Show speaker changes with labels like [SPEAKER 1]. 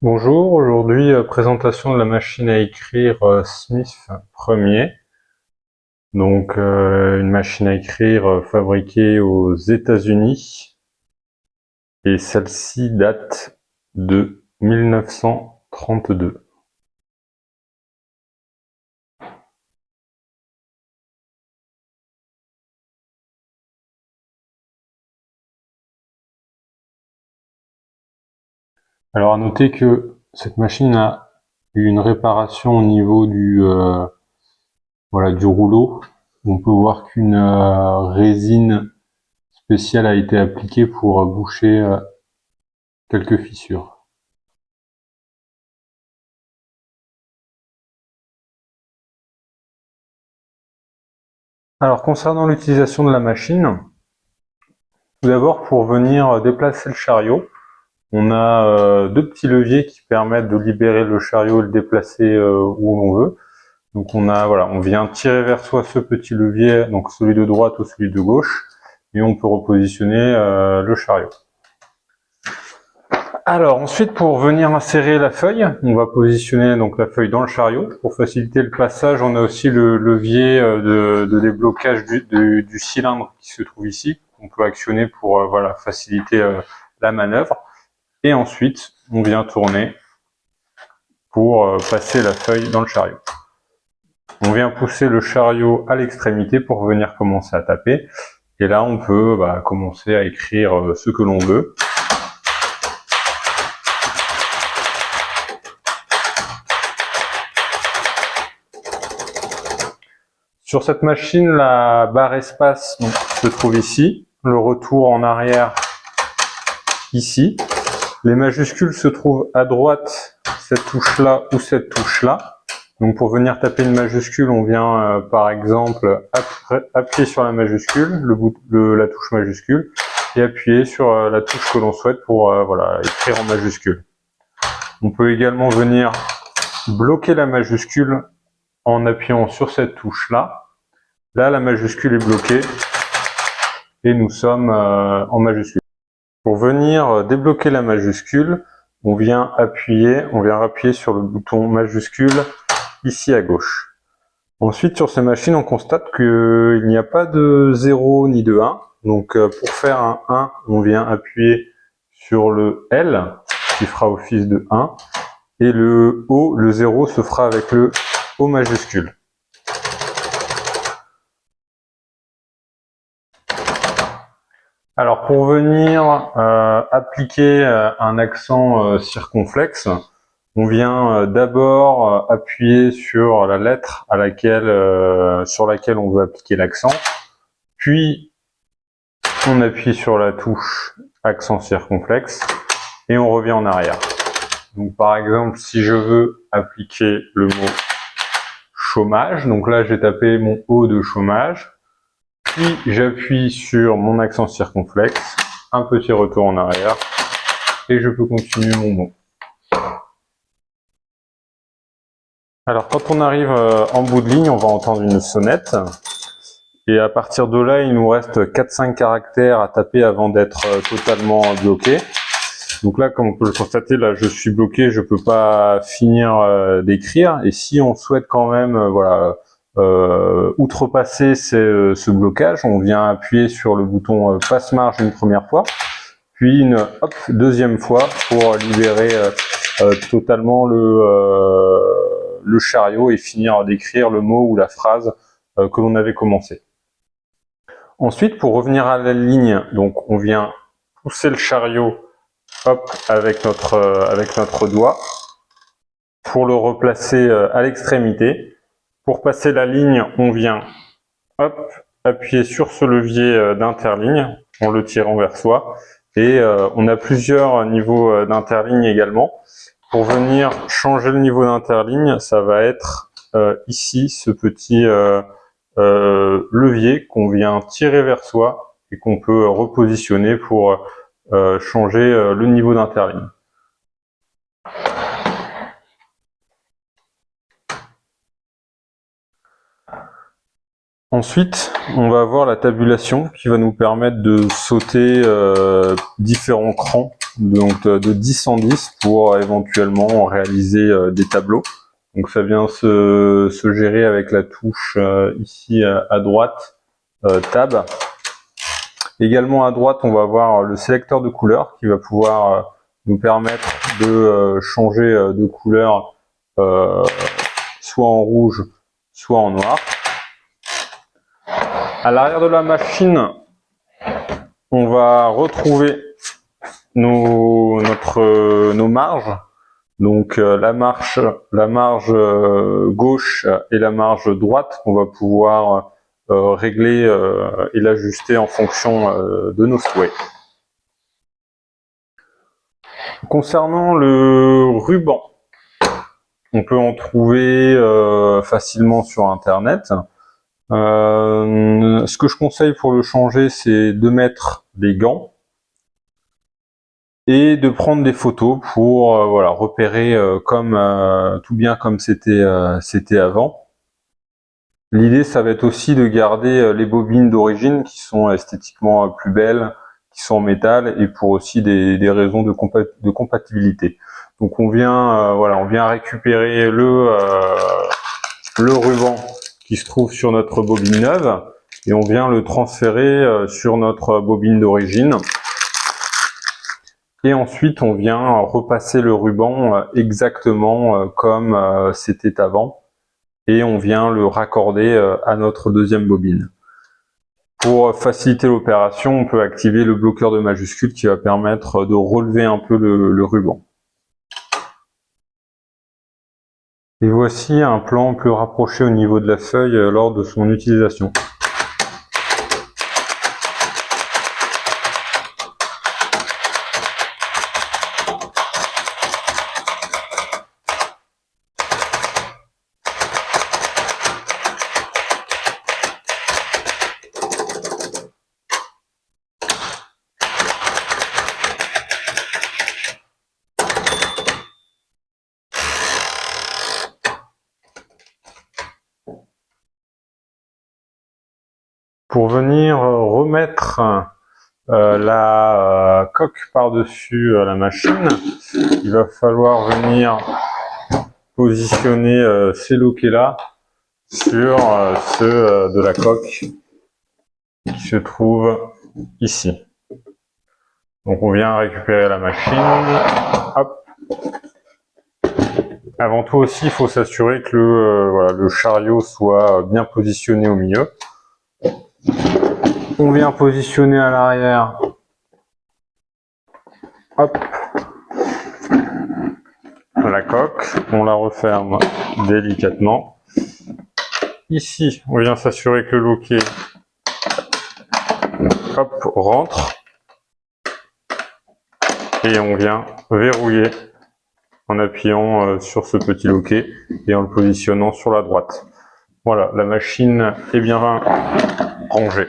[SPEAKER 1] Bonjour, aujourd'hui présentation de la machine à écrire Smith Premier. Donc une machine à écrire fabriquée aux États-Unis et celle-ci date de 1932. Alors à noter que cette machine a eu une réparation au niveau du du rouleau. On peut voir qu'une résine spéciale a été appliquée pour boucher quelques fissures. Alors concernant l'utilisation de la machine, tout d'abord pour venir déplacer le chariot, on a deux petits leviers qui permettent de libérer le chariot et le déplacer où l'on veut. Donc on vient tirer vers soi ce petit levier, donc celui de droite ou celui de gauche, et on peut repositionner le chariot. Alors ensuite, pour venir insérer la feuille, on va positionner donc la feuille dans le chariot. Pour faciliter le passage, on a aussi le levier de déblocage du cylindre qui se trouve ici. On peut actionner pour faciliter la manœuvre. Et ensuite, on vient tourner pour passer la feuille dans le chariot. On vient pousser le chariot à l'extrémité pour venir commencer à taper. Et là, on peut commencer à écrire ce que l'on veut. Sur cette machine, la barre espace se trouve ici, le retour en arrière ici. Les majuscules se trouvent à droite, cette touche-là ou cette touche-là. Donc pour venir taper une majuscule, on vient par exemple appuyer sur la majuscule, la touche majuscule, et appuyer sur la touche que l'on souhaite pour écrire en majuscule. On peut également venir bloquer la majuscule en appuyant sur cette touche-là. Là, la majuscule est bloquée et nous sommes en majuscule. Pour venir débloquer la majuscule, on vient appuyer sur le bouton majuscule ici à gauche. Ensuite, sur ces machines, on constate qu'il n'y a pas de 0 ni de 1. Donc, pour faire un 1, on vient appuyer sur le L, qui fera office de 1. Et le O, le 0, se fera avec le O majuscule. Alors pour venir appliquer un accent circonflexe, on vient d'abord appuyer sur la lettre sur laquelle on veut appliquer l'accent, puis on appuie sur la touche accent circonflexe et on revient en arrière. Donc par exemple, si je veux appliquer le mot chômage, donc là j'ai tapé mon O de chômage, puis j'appuie sur mon accent circonflexe, un petit retour en arrière, et je peux continuer mon mot. Alors quand on arrive en bout de ligne, on va entendre une sonnette, et à partir de là, il nous reste 4-5 caractères à taper avant d'être totalement bloqué. Donc là, comme on peut le constater, là je suis bloqué, je peux pas finir d'écrire, et si on souhaite quand même outrepasser ce blocage, on vient appuyer sur le bouton passe-marge une première fois, puis une deuxième fois pour libérer totalement le chariot et finir d'écrire le mot ou la phrase que l'on avait commencé. Ensuite, pour revenir à la ligne, donc on vient pousser le chariot avec notre doigt pour le replacer à l'extrémité. Pour passer la ligne, on vient appuyer sur ce levier d'interligne en le tirant vers soi. Et on a plusieurs niveaux d'interligne également. Pour venir changer le niveau d'interligne, ça va être ici ce petit levier qu'on vient tirer vers soi et qu'on peut repositionner pour changer le niveau d'interligne. Ensuite, on va avoir la tabulation qui va nous permettre de sauter différents crans donc de 10 en 10 pour éventuellement réaliser des tableaux. Donc ça vient se gérer avec la touche ici à droite, Tab. Également à droite, on va avoir le sélecteur de couleurs qui va pouvoir nous permettre de changer de couleur soit en rouge, soit en noir. À l'arrière de la machine, on va retrouver nos marges. Donc la marge gauche et la marge droite, on va pouvoir régler et l'ajuster en fonction de nos souhaits. Concernant le ruban, on peut en trouver facilement sur internet. Ce que je conseille pour le changer, c'est de mettre des gants et de prendre des photos pour voilà, repérer tout bien comme c'était avant. L'idée, ça va être aussi de garder les bobines d'origine qui sont esthétiquement plus belles, qui sont en métal, et pour aussi des raisons de compatibilité. Donc on vient voilà, on vient récupérer le ruban qui se trouve sur notre bobine neuve et on vient le transférer sur notre bobine d'origine. Et ensuite, on vient repasser le ruban exactement comme c'était avant. Et on vient le raccorder à notre deuxième bobine. Pour faciliter l'opération, on peut activer le bloqueur de majuscules qui va permettre de relever un peu le ruban. Et voici un plan plus rapproché au niveau de la feuille lors de son utilisation. Pour venir remettre la coque par-dessus la machine, il va falloir venir positionner ces loquets là sur ceux de la coque qui se trouve ici. Donc on vient récupérer la machine, hop. Avant tout aussi, il faut s'assurer que voilà, le chariot soit bien positionné au milieu. On vient positionner à l'arrière, hop, la coque, on la referme délicatement. Ici, on vient s'assurer que le loquet, hop, rentre. Et on vient verrouiller en appuyant sur ce petit loquet et en le positionnant sur la droite. Voilà, la machine est bien rangée.